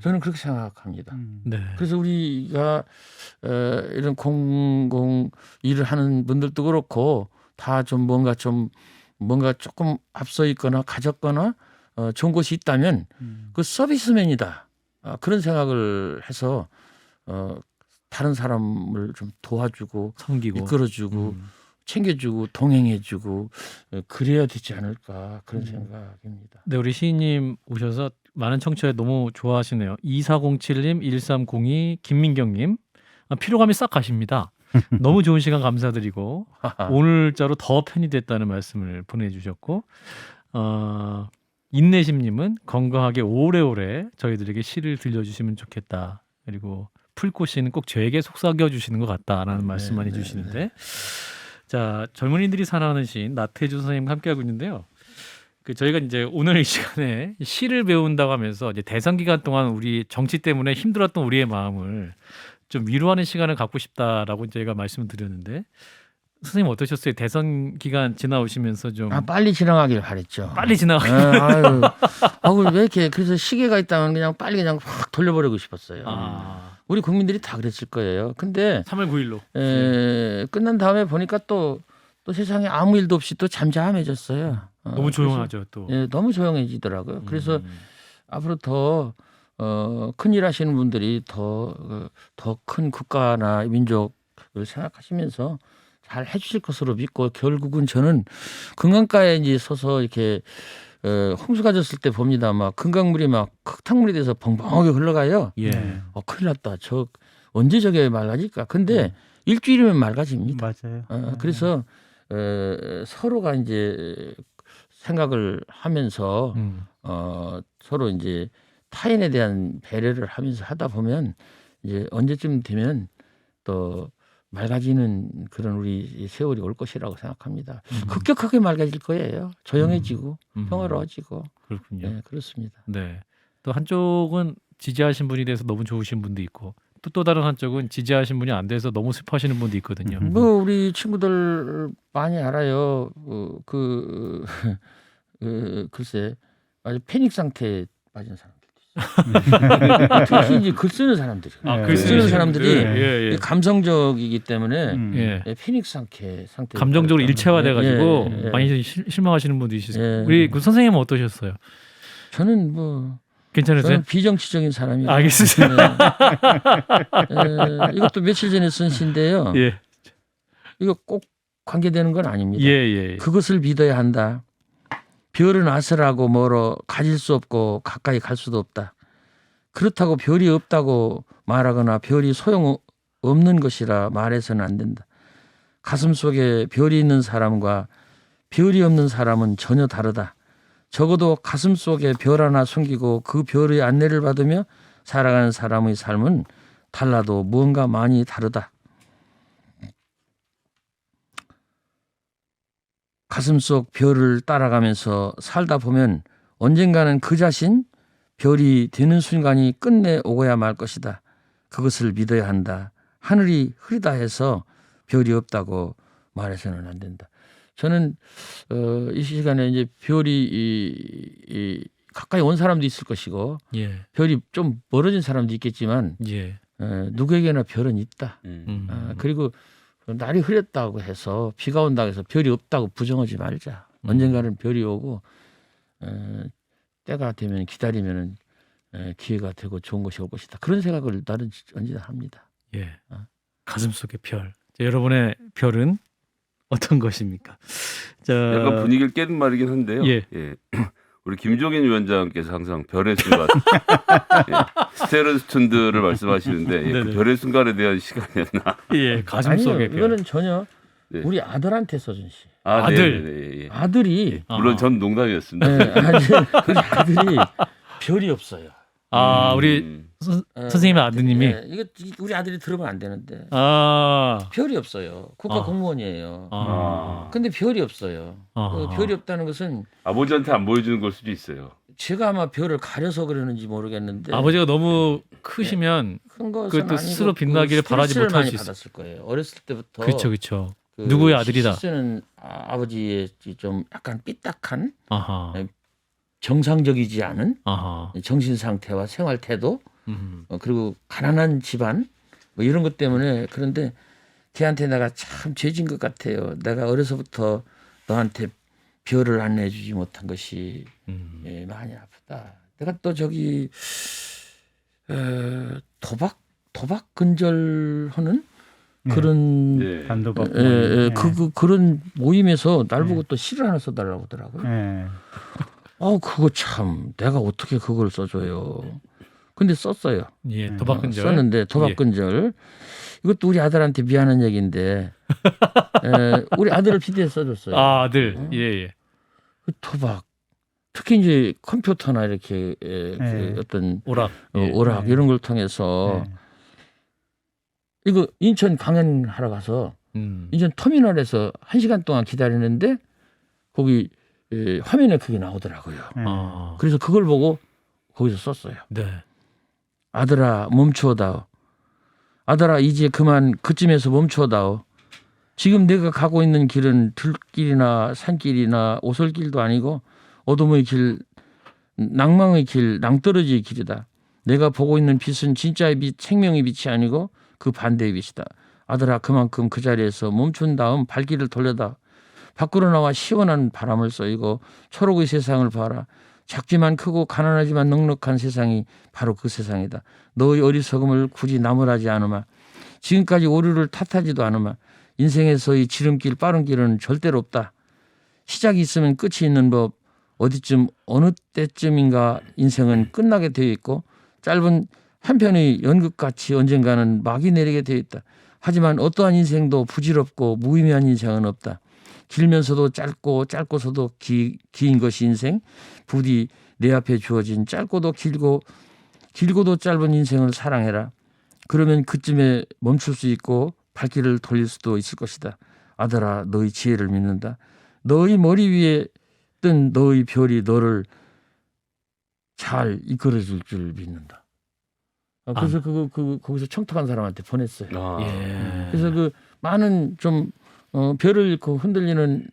저는 그렇게 생각합니다. 네. 그래서 우리가 이런 공공 일을 하는 분들도 그렇고 다 좀 뭔가 조금 앞서 있거나 가졌거나 좋은 곳이 있다면 그 서비스맨이다. 그런 생각을 해서 다른 사람을 좀 도와주고 섬기고 이끌어주고 챙겨주고 동행해주고 그래야 되지 않을까 그런 생각입니다. 네, 우리 시인님 오셔서 많은 청취자 너무 좋아하시네요. 2407님, 1302, 김민경님. 피로감이 싹 가십니다. 너무 좋은 시간 감사드리고 오늘자로 더 팬이 됐다는 말씀을 보내주셨고 인내심님은 건강하게 오래오래 저희들에게 시를 들려주시면 좋겠다. 그리고 풀꽃씨는 꼭 저에게 속삭여주시는 것 같다라는 말씀만 해주시는데 자 젊은이들이 사랑하는 시인 나태주 선생님과 함께하고 있는데요. 저희가 이제 오늘 이 시간에 시를 배운다고 하면서 이제 대선 기간 동안 우리 정치 때문에 힘들었던 우리의 마음을 좀 위로하는 시간을 갖고 싶다라고 저희가 말씀을 드렸는데 선생님 어떠셨어요? 대선 기간 지나오시면서 좀 빨리 지나가길 바랬죠. 빨리 지나가. 왜 이렇게 그래서 시계가 있다면 그냥 빨리 그냥 확 돌려버리고 싶었어요. 우리 국민들이 다 그랬을 거예요. 근데 3월 9일로 끝난 다음에 보니까 또 세상에 아무 일도 없이 또 잠잠해졌어요. 너무 조용하죠 또. 너무 조용해지더라고요. 그래서 앞으로 더 큰일 하시는 분들이 더 큰 국가나 민족을 생각하시면서 잘 해주실 것으로 믿고 결국은 저는 금강가에 이제 서서 이렇게 홍수가 졌을 때 봅니다. 막 금강물이 막 흙탕물이 돼서 벙벙하게 흘러가요. 예. 큰일 났다. 언제 저게 맑아질까? 근데 일주일이면 맑아집니다. 맞아요. 그래서 서로가 이제 생각을 하면서 서로 이제 타인에 대한 배려를 하면서 하다 보면 이제 언제쯤 되면 또 맑아지는 그런 우리 세월이 올 것이라고 생각합니다. 급격하게 맑아질 거예요. 조용해지고 평화로워지고. 그렇군요. 네, 그렇습니다. 네. 또 한쪽은 지지하신 분이 돼서 너무 좋으신 분도 있고 또 다른 한쪽은 지지하신 분이 안 돼서 너무 슬퍼하시는 분도 있거든요. 뭐 우리 친구들 많이 알아요. 글쎄 아주 패닉 상태에 빠진 사람들. 특히 이제 글 쓰는 사람들이. 글 쓰는 사람들이 예. 감성적이기 때문에 예. 패닉 상태. 감정적으로 일체화돼가지고 많이 실망하시는 분도 있으세요. 우리 그 선생님은 어떠셨어요? 저는 뭐 괜찮으세요? 저는 비정치적인 사람이에요. 알겠습니다. 이것도 며칠 전에 쓴 시인데요. 예. 이거 꼭 관계되는 건 아닙니다. 예. 그것을 믿어야 한다. 별은 아슬하고 멀어 가질 수 없고 가까이 갈 수도 없다. 그렇다고 별이 없다고 말하거나 별이 소용 없는 것이라 말해서는 안 된다. 가슴 속에 별이 있는 사람과 별이 없는 사람은 전혀 다르다. 적어도 가슴 속에 별 하나 숨기고 그 별의 안내를 받으며 살아가는 사람의 삶은 달라도 무언가 많이 다르다. 가슴속 별을 따라가면서 살다 보면 언젠가는 그 자신 별이 되는 순간이 끝내 오고야 말 것이다. 그것을 믿어야 한다. 하늘이 흐리다 해서 별이 없다고 말해서는 안 된다. 저는 이 시간에 이제 별이 가까이 온 사람도 있을 것이고 예. 별이 좀 멀어진 사람도 있겠지만 예. 누구에게나 별은 있다. 음. 그리고 날이 흐렸다고 해서 비가 온다고 해서 별이 없다고 부정하지 말자. 언젠가는 별이 오고 때가 되면 기다리면 기회가 되고 좋은 것이 올 것이다. 그런 생각을 나는 언제나 합니다. 예. 가슴속의 별. 자, 여러분의 별은 어떤 것입니까? 자, 약간 분위기를 깨는 말이긴 한데요. 예. 우리 김종인 위원장께서 항상 별의 순간, 스테르스툰드를 말씀하시는데 그 네네. 별의 순간에 대한 시간이었나? 예, 가슴속의 아니요, 별. 이거는 전혀 네. 우리 아들한테 써준 시. 아들. 네네네. 아들이 물론 전 농담이었습니다. 우리 아들이 별이 없어요. 우리 선생님의 아드님이 이거 우리 아들이 들으면 안 되는데 아, 별이 없어요. 국가 공무원이에요. 아, 근데 별이 없어요. 별이 없다는 것은 아버지한테 안 보여주는 걸 수도 있어요. 제가 아마 별을 가려서 그러는지 모르겠는데 아버지가 너무 크시면 큰 것은 그것도 아니고 스스로 빛나기를 바라지 스트레스를 못할 많이 수 있어요. 받았을 거예요. 어렸을 때부터 그렇죠. 누구의 아들이다. 실제는 아버지의 좀 약간 삐딱한 아하, 정상적이지 않은 아하. 정신 상태와 생활 태도 음. 그리고 가난한 집안 뭐 이런 것 때문에 그런데 걔한테 내가 참 죄진 것 같아요. 내가 어려서부터 너한테 별을 안내해주지 못한 것이 많이 아프다. 내가 또 저기 도박 근절하는 그런 네. 단도박. 그런 모임에서 날 보고 또 시를 하나 써달라고 하더라고요. 그거 참 내가 어떻게 그걸 써줘요. 근데 썼어요. 예, 도박근절. 썼는데 도박근절. 이것도 우리 아들한테 미안한 얘기인데 우리 아들을 비대해 써줬어요. 아들. 예. 그 도박. 특히 이제 컴퓨터나 이렇게 그 어떤 오락. 오락 이런 걸 통해서 이거 인천 강연하러 가서 인천 터미널에서 1시간 동안 기다리는데 거기 화면에 그게 나오더라고요. 그래서 그걸 보고 거기서 썼어요. 네. 아들아 멈추어다오. 아들아 이제 그만 그쯤에서 멈추어다오. 지금 내가 가고 있는 길은 들길이나 산길이나 오솔길도 아니고 어둠의 길, 낭망의 길, 낭떠러지의 길이다. 내가 보고 있는 빛은 진짜의 빛, 생명의 빛이 아니고 그 반대의 빛이다. 아들아 그만큼 그 자리에서 멈춘 다음 발길을 돌려다. 밖으로 나와 시원한 바람을 쏘이고 초록의 세상을 봐라. 작지만 크고 가난하지만 넉넉한 세상이 바로 그 세상이다. 너의 어리석음을 굳이 나무라지 않으마. 지금까지 오류를 탓하지도 않으마. 인생에서의 지름길 빠른 길은 절대로 없다. 시작이 있으면 끝이 있는 법. 어디쯤 어느 때쯤인가 인생은 끝나게 되어 있고 짧은 한편의 연극같이 언젠가는 막이 내리게 되어 있다. 하지만 어떠한 인생도 부질없고 무의미한 인생은 없다. 길면서도 짧고 짧고서도 긴 것이 인생. 부디 내 앞에 주어진 짧고도 길고도 짧은 인생을 사랑해라. 그러면 그쯤에 멈출 수 있고 발길을 돌릴 수도 있을 것이다. 아들아, 너의 지혜를 믿는다. 너의 머리 위에 뜬 너의 별이 너를 잘 이끌어줄 줄 믿는다. 그래서 거기서 청탁한 사람한테 보냈어요. 예. 그래서 그 많은 좀 별을 그 흔들리는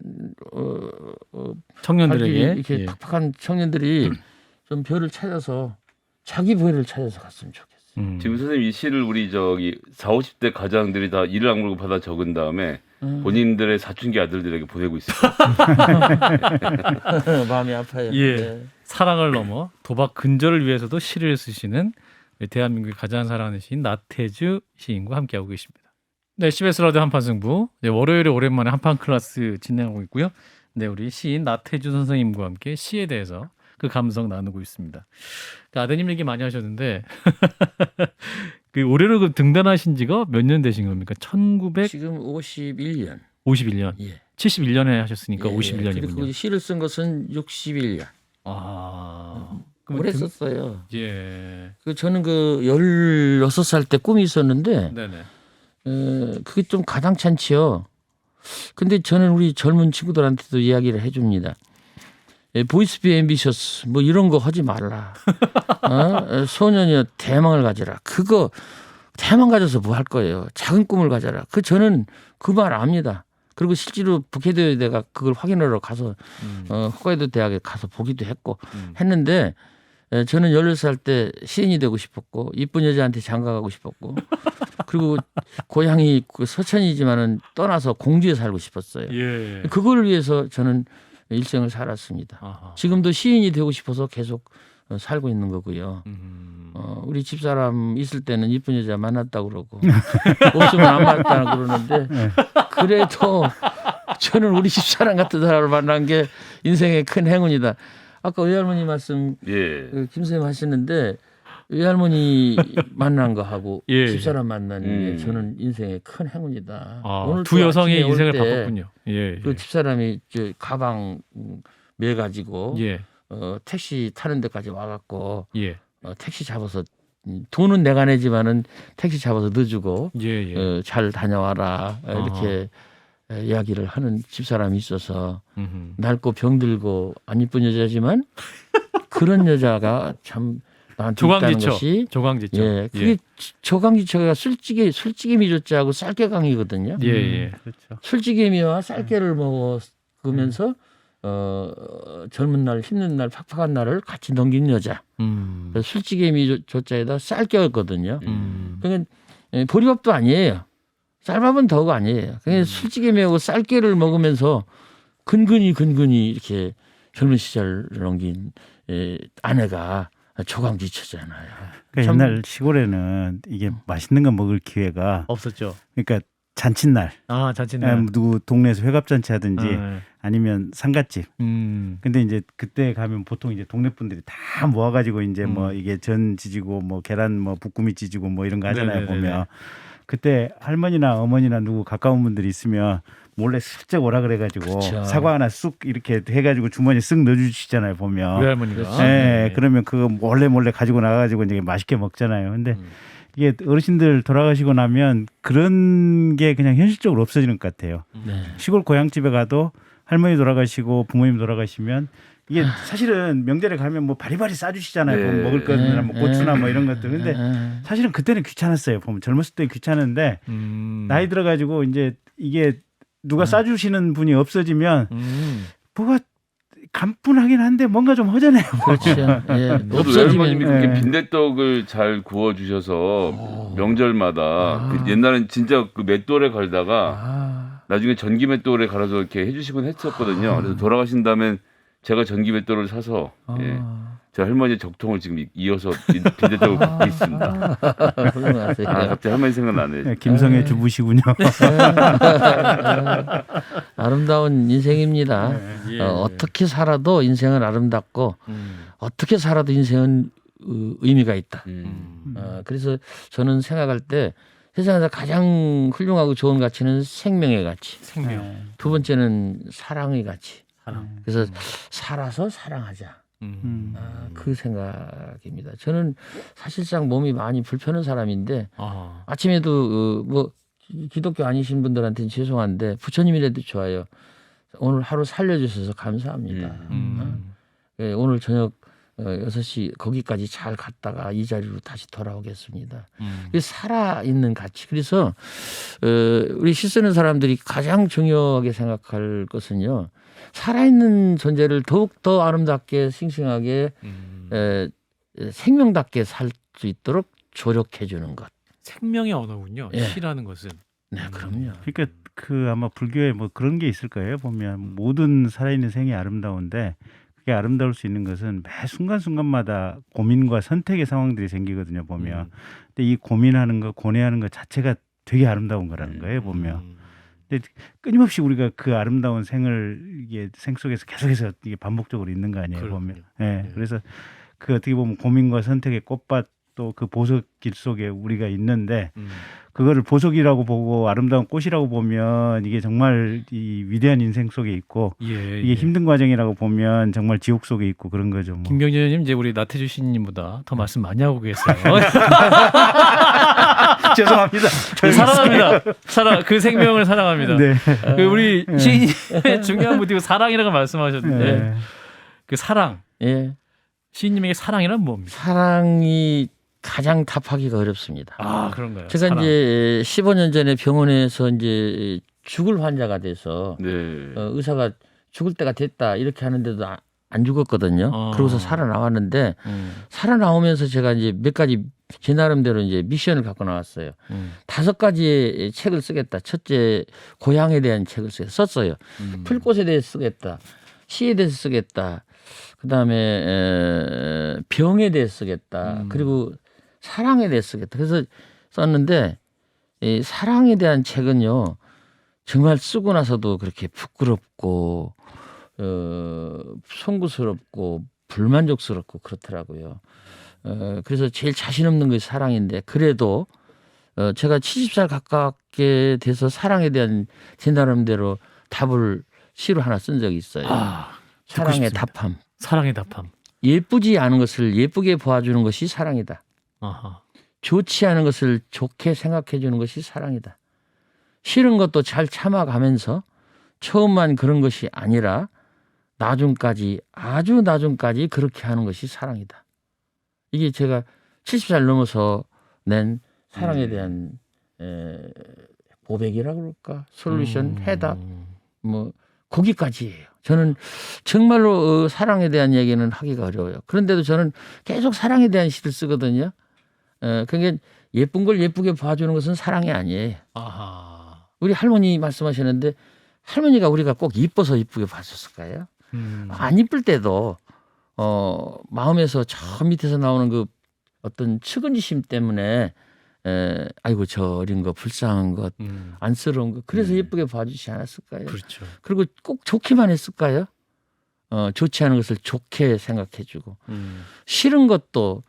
청년들에게 발길이 이렇게 예. 팍팍한 청년들이 좀 별을 찾아서 자기 별을 찾아서 갔으면 좋겠어요. 지금 선생님 이 시를 우리 저기 40, 50대 가장들이 다 이를 악물고 받아 적은 다음에 본인들의 사춘기 아들들에게 보내고 있어요. 마음이 아파요. 예. 네. 사랑을 넘어 도박 근절을 위해서도 시를 쓰시는 대한민국의 가장 사랑하는 시인 나태주 시인과 함께하고 계십니다. 네, CBS 라디오 한판 승부. 네, 월요일에 오랜만에 한판 클래스 진행하고 있고요. 네, 우리 시인 나태주 선생님과 함께 시에 대해서 그 감성 나누고 있습니다. 그 아드님 얘기 많이 하셨는데 그 올해로 그 등단하신 지가 몇 년 되신 겁니까? 지금 51년. 1951년. 예. 71년에 하셨으니까 예, 51년이군요. 그리고 시를 쓴 것은 61년. 그럼 오래 썼어요. 예. 저는 그 16살 때 꿈이 있었는데 네네. 그게 좀 가당찮지요. 근데 저는 우리 젊은 친구들한테도 이야기를 해줍니다. 보이스 비 앰비셔스 뭐 이런 거 하지 말라. 소년이여 대망을 가져라. 그거 대망 가져서 뭐 할 거예요. 작은 꿈을 가져라. 저는 그 말 압니다. 그리고 실제로 북해도 내가 그걸 확인하러 가서 홋카이도 대학에 가서 보기도 했고 했는데 저는 16살 때 시인이 되고 싶었고 이쁜 여자한테 장가가고 싶었고 그리고 고향이 그 서천이지만은 떠나서 공주에 살고 싶었어요. 예. 그걸 위해서 저는 일생을 살았습니다. 아하. 지금도 시인이 되고 싶어서 계속 살고 있는 거고요. 우리 집사람 있을 때는 이쁜 여자 만났다고 그러고 없으면 안 만났다고 그러는데 그래도 저는 우리 집사람 같은 사람을 만난 게 인생의 큰 행운이다. 아까 외할머니 말씀 예. 김선생님 하시는데 외할머니 만난 거 하고 예. 집사람 만난 게 저는 인생의 큰 행운이다. 오늘 두 여성의 아침에 올 인생을 때 바꿨군요. 예. 그 집사람이 저 가방 매 가지고 예. 택시 타는 데까지 와갖고 예. 택시 잡아서 돈은 내가 내지만은 택시 잡아서 넣어주고 예. 잘 다녀와라 이렇게 이야기를 하는 집사람이 있어서 낡고 병들고 안 이쁜 여자지만 그런 여자가 참 나한테 있다는 것이 조강지처. 예, 그게 조강지처가 술찌개 미조자하고 쌀깨강이거든요. 예. 그렇죠. 술찌개미와 쌀깨를 먹으면서 젊은 날 힘든 날 팍팍한 날을 같이 넘긴 여자. 그래서 술찌개미 조자에다 쌀깨였거든요. 그러니까 보리밥도 아니에요. 쌀밥은 더욱 아니에요. 그냥 술찌개미하고 쌀깨를 먹으면서 근근히 이렇게 젊은 시절을 넘긴 아내가 조강지처잖아요. 그러니까 옛날 시골에는 이게 맛있는 거 먹을 기회가 없었죠. 그러니까 잔칫날, 잔칫날. 누구 동네에서 회갑잔치 하든지 네. 아니면 상갓집. 근데 이제 그때 가면 보통 이제 동네 분들이 다 모아가지고 이제 뭐 이게 전 지지고 뭐 계란 뭐 부꾸미 지지고 뭐 이런 거 하잖아요. 네네네네. 보면 그때 할머니나 어머니나 누구 가까운 분들이 있으면 몰래 슬쩍 오라 그래가지고 그쵸. 사과 하나 쑥 이렇게 해가지고 주머니에 쓱 넣어주시잖아요. 보면. 외할머니가. 네, 그러면 그거 몰래 가지고 나가가지고 이제 맛있게 먹잖아요. 근데 이게 어르신들 돌아가시고 나면 그런 게 그냥 현실적으로 없어지는 것 같아요. 네. 시골 고향집에 가도 할머니 돌아가시고 부모님 돌아가시면 이게 사실은 명절에 가면 뭐 바리바리 싸주시잖아요. 네. 보면 먹을 거나 뭐 고추나 뭐 이런 것들. 근데 사실은 그때는 귀찮았어요. 보면 젊었을 때 귀찮은데 나이 들어가지고 이제 이게 누가 싸주시는 분이 없어지면 뭐가 간뿐하긴 한데 뭔가 좀 허전해요. 그렇죠. 예. 저도 외할머님이 그렇게 예. 빈대떡을 잘 구워주셔서 명절마다 그 옛날엔 진짜 그 맷돌에 갈다가 나중에 전기 맷돌에 갈아서 이렇게 해주시곤 했었거든요. 그래서 돌아가신 다음엔 제가 전기 맷돌을 사서 제 할머니의 적통을 지금 이어서 빈대떡을 굽고 있습니다. 훌륭하세요. 갑자기 할머니 생각나네요. 네, 김성애 주부시군요. 아름다운 인생입니다. 예. 어떻게 살아도 인생은 아름답고 어떻게 살아도 인생은 의미가 있다. 그래서 저는 생각할 때 세상에서 가장 훌륭하고 좋은 가치는 생명의 가치. 생명. 두 번째는 사랑의 가치. 사랑. 그래서 살아서 사랑하자. 그 생각입니다. 저는 사실상 몸이 많이 불편한 사람인데 아. 아침에도 뭐 기독교 아니신 분들한테는 죄송한데 부처님이라도 좋아요. 오늘 하루 살려주셔서 감사합니다. 예, 오늘 저녁 6시 거기까지 잘 갔다가 이 자리로 다시 돌아오겠습니다. 이게 살아있는 가치. 그래서 우리 시 쓰는 사람들이 가장 중요하게 생각할 것은요. 살아있는 존재를 더욱더 아름답게 싱싱하게 생명답게 살 수 있도록 조력해 주는 것. 생명의 언어군요. 예. 시라는 것은. 네, 그럼요. 그러니까 그 아마 불교에 뭐 그런 게 있을 거예요. 보면 모든 살아있는 생이 아름다운데 그게 아름다울 수 있는 것은 매 순간순간마다 고민과 선택의 상황들이 생기거든요. 보면. 근데 이 고민하는 거, 고뇌하는 것 자체가 되게 아름다운 거라는 거예요. 보면. 근데 끊임없이 우리가 그 아름다운 생을 이게 생 속에서 계속해서 이게 반복적으로 있는 거 아니에요. 그렇군요. 보면. 예. 그래서 그 어떻게 보면 고민과 선택의 꽃밭 또 그 보석길 속에 우리가 있는데 그거를 보석이라고 보고 아름다운 꽃이라고 보면 이게 정말 이 위대한 인생 속에 있고 예, 이게 힘든 과정이라고 보면 정말 지옥 속에 있고 그런 거죠. 뭐. 김경진 의원님 이제 우리 나태주 시인님보다 더 말씀 많이 하고 계세요. 죄송합니다. 사랑합니다. 그 생명을 사랑합니다. 네. 그 우리 시인님의 중요한 모티브 사랑이라고 말씀하셨는데 네. 그 사랑 예. 시인님에게 사랑이란 뭡니까? 사랑이 가장 답하기가 어렵습니다. 아 그런가요? 제가 사랑. 이제 15년 전에 병원에서 이제 죽을 환자가 돼서 네. 의사가 죽을 때가 됐다 이렇게 하는데도 안 죽었거든요. 어. 그러고서 살아나왔는데 살아나오면서 제가 이제 몇 가지 제 나름대로 이제 미션을 갖고 나왔어요. 5가지의 책을 쓰겠다. 첫째 고향에 대한 책을 썼어요. 풀꽃에 대해서 쓰겠다. 시에 대해서 쓰겠다. 그다음에 병에 대해서 쓰겠다. 그리고 사랑에 대해서 쓰겠다. 그래서 썼는데 이 사랑에 대한 책은요. 정말 쓰고 나서도 그렇게 부끄럽고 송구스럽고 불만족스럽고 그렇더라고요. 그래서 제일 자신 없는 것이 사랑인데 그래도 제가 70살 가깝게 돼서 사랑에 대한 제 나름대로 답을 시로 하나 쓴 적이 있어요. 사랑의 싶습니다. 답함. 사랑의 답함. 예쁘지 않은 것을 예쁘게 보아주는 것이 사랑이다. 아하. 좋지 않은 것을 좋게 생각해 주는 것이 사랑이다. 싫은 것도 잘 참아가면서 처음만 그런 것이 아니라 나중까지 아주 나중까지 그렇게 하는 것이 사랑이다. 이게 제가 70살 넘어서 낸 사랑에 대한 고백이라고 그럴까? 솔루션, 해답 뭐 거기까지예요. 저는 정말로 사랑에 대한 얘기는 하기가 어려워요. 그런데도 저는 계속 사랑에 대한 시를 쓰거든요. 그러니까 예쁜 걸 예쁘게 봐주는 것은 사랑이 아니에요. 아하. 우리 할머니 말씀하셨는데 할머니가 우리가 꼭 이뻐서 이쁘게 봤었을까요? 안 이쁠 때도 마음에서 저 밑에서 나오는 그 어떤 측은지심 때문에 아이고 저 어린 거 불쌍한 것 안쓰러운 것 그래서 예쁘게 봐주지 않았을까요? 그렇죠. 그리고 꼭 좋기만 했을까요? 좋지 않은 것을 좋게 생각해주고 싫은 것도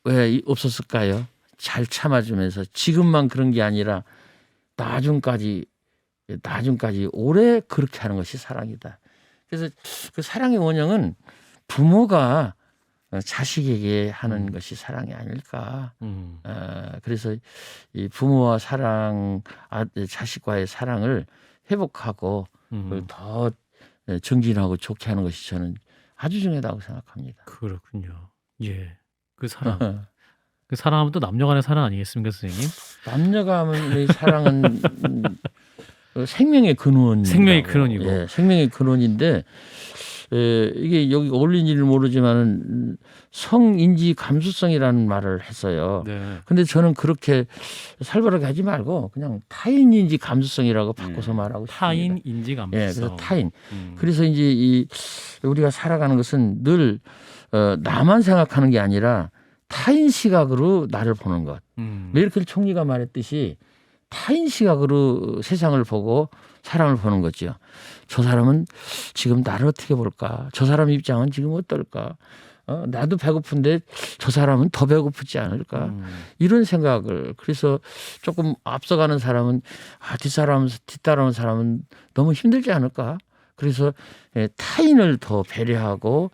왜 없었을까요? 잘 참아주면서 지금만 그런 게 아니라 나중까지 오래 그렇게 하는 것이 사랑이다. 그래서 그 사랑의 원형은 부모가 자식에게 하는 것이 사랑이 아닐까. 그래서 이 부모와 사랑, 자식과의 사랑을 회복하고 그걸 더 정진하고 좋게 하는 것이 저는 아주 중요하다고 생각합니다. 그렇군요. 예. 그 사랑. 그 사랑하면 또 남녀 간의 사랑 아니겠습니까, 선생님? 남녀간의 사랑은 생명의 근원. 생명의 근원이고. 예, 생명의 근원인데 이게 여기 어울리는지를 모르지만은 성인지 감수성이라는 말을 했어요. 네. 근데 저는 그렇게 살벌하게 하지 말고 그냥 타인인지 감수성이라고 바꿔서 말하고 싶습니다. 타인 인지 감수성. 예, 그래서 타인. 그래서 이제 우리가 살아가는 것은 늘 나만 생각하는 게 아니라 타인 시각으로 나를 보는 것. 메르켈 총리가 말했듯이 타인 시각으로 세상을 보고 사람을 보는 거죠. 저 사람은 지금 나를 어떻게 볼까? 저 사람 입장은 지금 어떨까? 나도 배고픈데 저 사람은 더 배고프지 않을까? 이런 생각을. 그래서 조금 앞서가는 사람은 뒤따라오는 사람은 너무 힘들지 않을까? 그래서 타인을 더 배려하고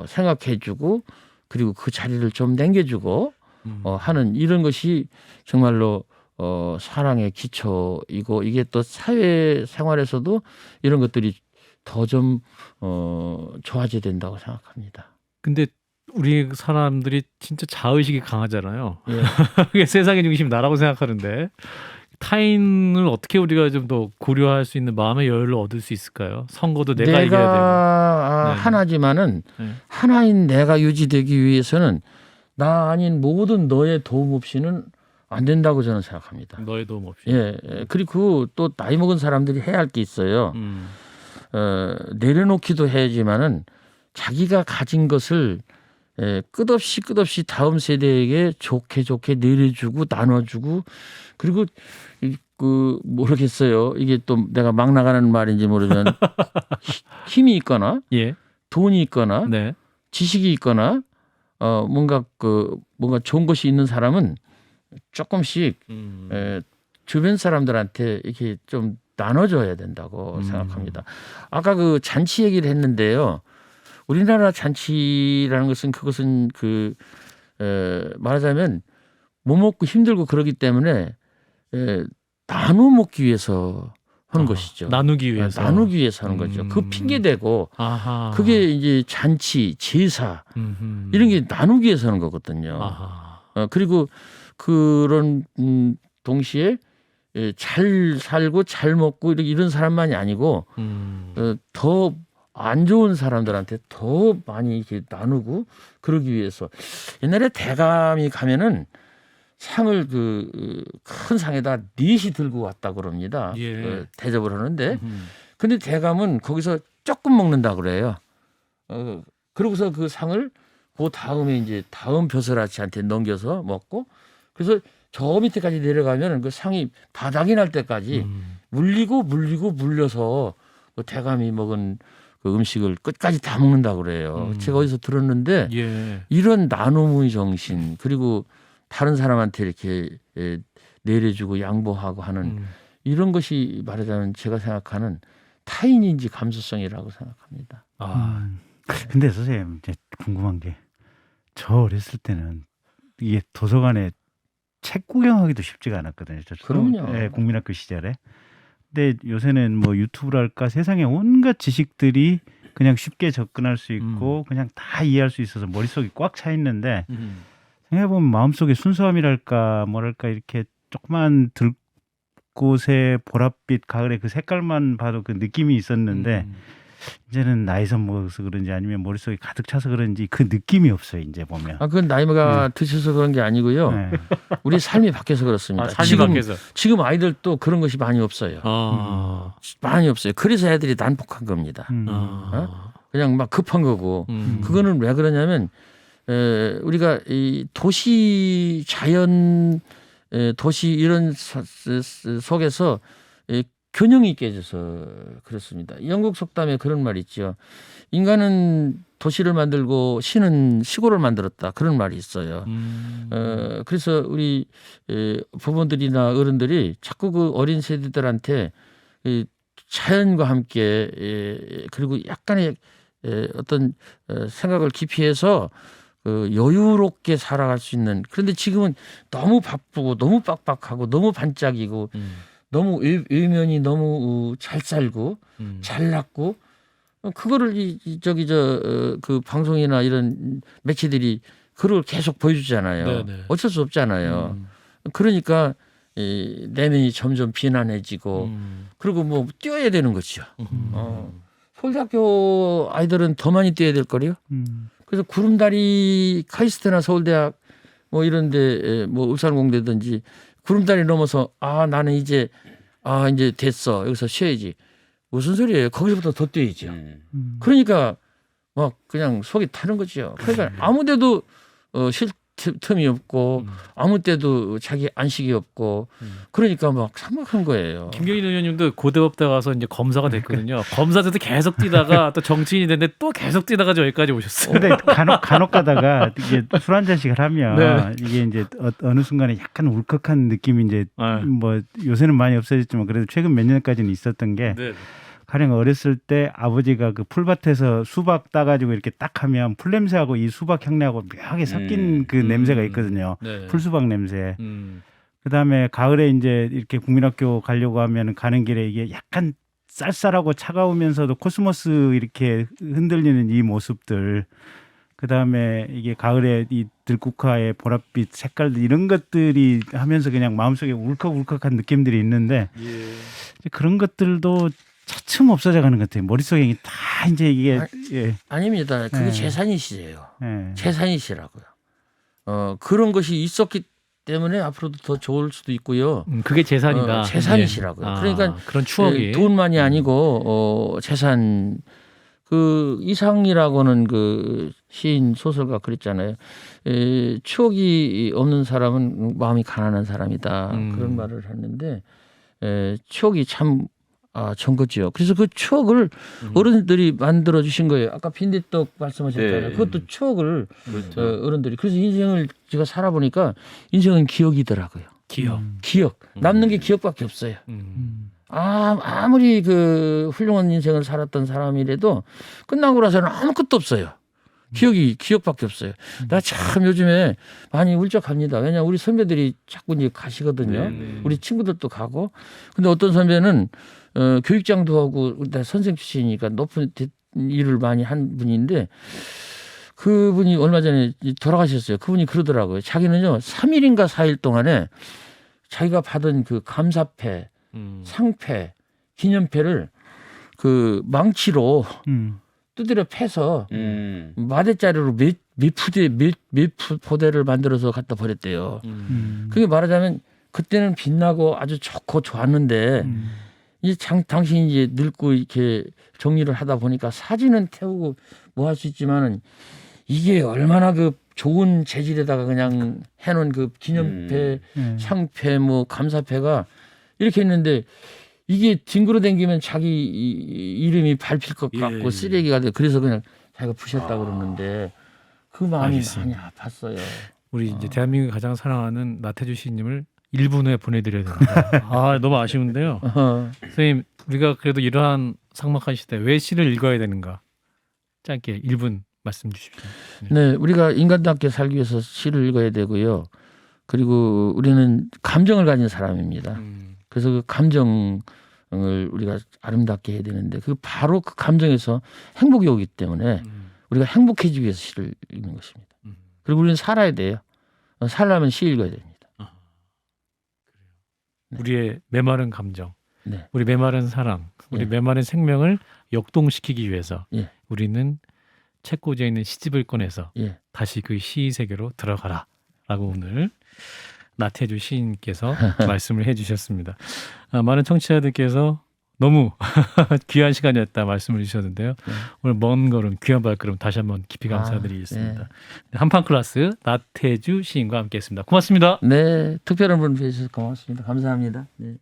생각해주고 그리고 그 자리를 좀 남겨주고 하는 이런 것이 정말로 사랑의 기초이고 이게 또 사회 생활에서도 이런 것들이 더 좀 좋아져야 된다고 생각합니다. 근데 우리 사람들이 진짜 자의식이 강하잖아요. 예. 그게 세상의 중심 나라고 생각하는데 타인을 어떻게 우리가 좀 더 고려할 수 있는 마음의 여유를 얻을 수 있을까요? 선거도 내가 이겨야 되고. 네. 하나지만은 네. 하나인 내가 유지되기 위해서는 나 아닌 모든 너의 도움 없이는 안 된다고 저는 생각합니다. 너의 도움 없이. 예. 그리고 또 나이 먹은 사람들이 해야 할 게 있어요. 내려놓기도 해야지만은 자기가 가진 것을 끝없이 다음 세대에게 좋게 내려주고 나눠주고 그리고 모르겠어요. 이게 또 내가 막 나가는 말인지 모르면 힘이 있거나 예. 돈이 있거나 네. 지식이 있거나 뭔가 좋은 것이 있는 사람은 조금씩 주변 사람들한테 이렇게 좀 나눠줘야 된다고 생각합니다. 아까 그 잔치 얘기를 했는데요. 우리나라 잔치라는 것은 그것은 말하자면 못 먹고 힘들고 그러기 때문에 나눠 먹기 위해서 하는 것이죠. 나누기 위해서. 나누기 위해서 하는 거죠. 그 핑계 대고 아하. 그게 이제 잔치, 제사 이런 게 나누기 위해서 하는 거거든요. 아하. 그리고 그런 동시에 잘 살고 잘 먹고 이런 사람만이 아니고 더 안 좋은 사람들한테 더 많이 이렇게 나누고 그러기 위해서 옛날에 대감이 가면은 상을 큰 상에다 넷이 들고 왔다 그럽니다. 예. 대접을 하는데 근데 대감은 거기서 조금 먹는다 그래요. 그러고서 그 상을 그 다음에 이제 다음 벼슬아치한테 넘겨서 먹고 그래서 저 밑에까지 내려가면 그 상이 바닥이 날 때까지 물려서 그 대감이 먹은 그 음식을 끝까지 다 먹는다 그래요. 제가 어디서 들었는데 예. 이런 나눔의 정신 그리고 다른 사람한테 이렇게 내려주고 양보하고 하는 이런 것이 말하자면 제가 생각하는 타인인지 감수성이라고 생각합니다. 근데 선생님 이제 궁금한 게 저 어렸을 때는 이게 도서관에 책 구경하기도 쉽지가 않았거든요. 그럼요. 예, 국민학교 시절에. 근데 요새는 뭐 유튜브랄까 세상에 온갖 지식들이 그냥 쉽게 접근할 수 있고 그냥 다 이해할 수 있어서 머릿속이 꽉 차 있는데 생각해보면 마음속에 순수함이랄까 뭐랄까 이렇게 조그만 들꽃의 보랏빛 가을의 그 색깔만 봐도 그 느낌이 있었는데 이제는 나이서 먹어서 그런지 아니면 머릿속에 가득 차서 그런지 그 느낌이 없어요. 이제 보면. 그건 나이가 드셔서 그런 게 아니고요. 네. 우리 삶이 바뀌어서 그렇습니다. 삶이 바뀌어서. 지금 아이들도 그런 것이 많이 없어요. 많이 없어요. 그래서 애들이 난폭한 겁니다. 그냥 막 급한 거고. 그거는 왜 그러냐면 우리가 이 도시 자연 도시 이런 속에서 균형이 깨져서 그렇습니다. 영국 속담에 그런 말이 있죠. 인간은 도시를 만들고 신은 시골을 만들었다. 그런 말이 있어요. 그래서 우리 부모들이나 어른들이 자꾸 그 어린 세대들한테 자연과 함께 그리고 약간의 어떤 생각을 기피해서 여유롭게 살아갈 수 있는 그런데 지금은 너무 바쁘고 너무 빡빡하고 너무 반짝이고 너무 외면이 너무 잘 살고 잘났고 그거를 그 방송이나 이런 매체들이 그걸 계속 보여주잖아요. 네네. 어쩔 수 없잖아요. 그러니까 내면이 점점 비난해지고 그리고 뭐 뛰어야 되는 거죠. 서울대학교 아이들은 더 많이 뛰어야 될 거래요. 그래서 구름다리 카이스트나 서울대학 뭐 이런데 뭐 울산공대든지 구름다리 넘어서 나는 이제 됐어 여기서 쉬어야지 무슨 소리예요? 거기서부터 더 뛰어야죠. 그러니까 막 그냥 속이 타는 거죠. 그러니까 아무데도 쉴 틈이 없고 아무 때도 자기 안식이 없고 그러니까 막 삭막한 거예요. 김경일 의원님도 고대법대 가서 이제 검사가 됐거든요. 검사 때도 계속 뛰다가 또 정치인이 됐는데 또 계속 뛰다가 저기까지 오셨어요. 근데 간혹 가다가 이게 술 한 잔씩을 하면 네. 이게 이제 어느 순간에 약간 울컥한 느낌이 이제 뭐 요새는 많이 없어졌지만 그래도 최근 몇 년까지는 있었던 게 네. 가령 어렸을 때 아버지가 그 풀밭에서 수박 따가지고 이렇게 딱 하면 풀 냄새하고 이 수박 향내하고 묘하게 섞인 그 냄새가 있거든요. 네. 풀수박 냄새. 그다음에 가을에 이제 이렇게 국민학교 가려고 하면 가는 길에 이게 약간 쌀쌀하고 차가우면서도 코스모스 이렇게 흔들리는 이 모습들. 그다음에 이게 가을에 이 들국화의 보랏빛 색깔들 이런 것들이 하면서 그냥 마음속에 울컥울컥한 느낌들이 있는데 이제 그런 것들도 차츰 없어져 가는 것 같아요. 머릿속에 다 이제 이게 아닙니다. 그게 네. 재산이시래요. 예. 재산이시라고요. 그런 것이 있었기 때문에 앞으로도 더 좋을 수도 있고요. 그게 재산이다. 재산이시라고요. 예. 그러니까 그런 추억이 돈만이 아니고 재산. 그 이상이라고는 그 시인 소설가 그랬잖아요. 추억이 없는 사람은 마음이 가난한 사람이다. 그런 말을 했는데 추억이 참 정거지요. 그래서 그 추억을 어른들이 만들어 주신 거예요. 아까 빈대떡 말씀하셨잖아요. 네. 그것도 추억을 그렇죠. 어른들이. 그래서 인생을 제가 살아보니까 인생은 기억이더라고요. 기억. 남는 게 기억밖에 없어요. 아무리 그 훌륭한 인생을 살았던 사람이라도 끝나고 나서는 아무것도 없어요. 기억밖에 없어요. 나 참 요즘에 많이 울적합니다. 왜냐 우리 선배들이 자꾸 이제 가시거든요. 우리 친구들도 가고. 근데 어떤 선배는 교육장도 하고 나 선생 출신이니까 높은 일을 많이 한 분인데 그분이 얼마 전에 돌아가셨어요. 그분이 그러더라고요. 자기는요 3일인가 4일 동안에 자기가 받은 그 감사패 상패, 기념패를 그 망치로 두드려 패서 마대자루로 몇 포대를 만들어서 갖다 버렸대요. 그게 말하자면 그때는 빛나고 아주 좋고 좋았는데 이제 당신이 이제 늙고 이렇게 정리를 하다 보니까 사진은 태우고 뭐 할 수 있지만은 이게 얼마나 그 좋은 재질에다가 그냥 해놓은 그 기념패, 상패, 뭐 감사패가 이렇게 했는데 이게 뒹굴어 댕기면 자기 이름이 밟힐 것 같고 쓰레기가 돼. 그래서 그냥 자기가 부셨다 그러는데 그 마음이 알겠습니다. 많이 아팠어요. 우리 이제 대한민국이 가장 사랑하는 나태주 시인님을 1분 후에 보내드려야 됩니다. 너무 아쉬운데요. 선생님 우리가 그래도 이러한 삭막한 시대 왜 시를 읽어야 되는가? 짧게 1분 말씀 주십시오. 네, 우리가 인간답게 살기 위해서 시를 읽어야 되고요. 그리고 우리는 감정을 가진 사람입니다. 그래서 그 감정을 우리가 아름답게 해야 되는데 바로 그 감정에서 행복이 오기 때문에 우리가 행복해지기 위해서 시를 읽는 것입니다. 그리고 우리는 살아야 돼요. 살려면 시 읽어야 됩니다. 우리의 메마른 감정, 네. 우리 메마른 사랑, 우리 메마른 생명을 역동시키기 위해서 예. 우리는 책꽂이에 있는 시집을 꺼내서 예. 다시 그 시 세계로 들어가라라고 오늘 나태주 시인께서 말씀을 해주셨습니다. 많은 청취자들께서 너무 귀한 시간이었다 말씀을 주셨는데요. 오늘 먼 걸음 귀한 발걸음 다시 한번 깊이 감사드리겠습니다. 한판 클래스 나태주 시인과 함께했습니다. 고맙습니다. 네, 특별한 분 뵈주셔서 고맙습니다. 감사합니다. 네.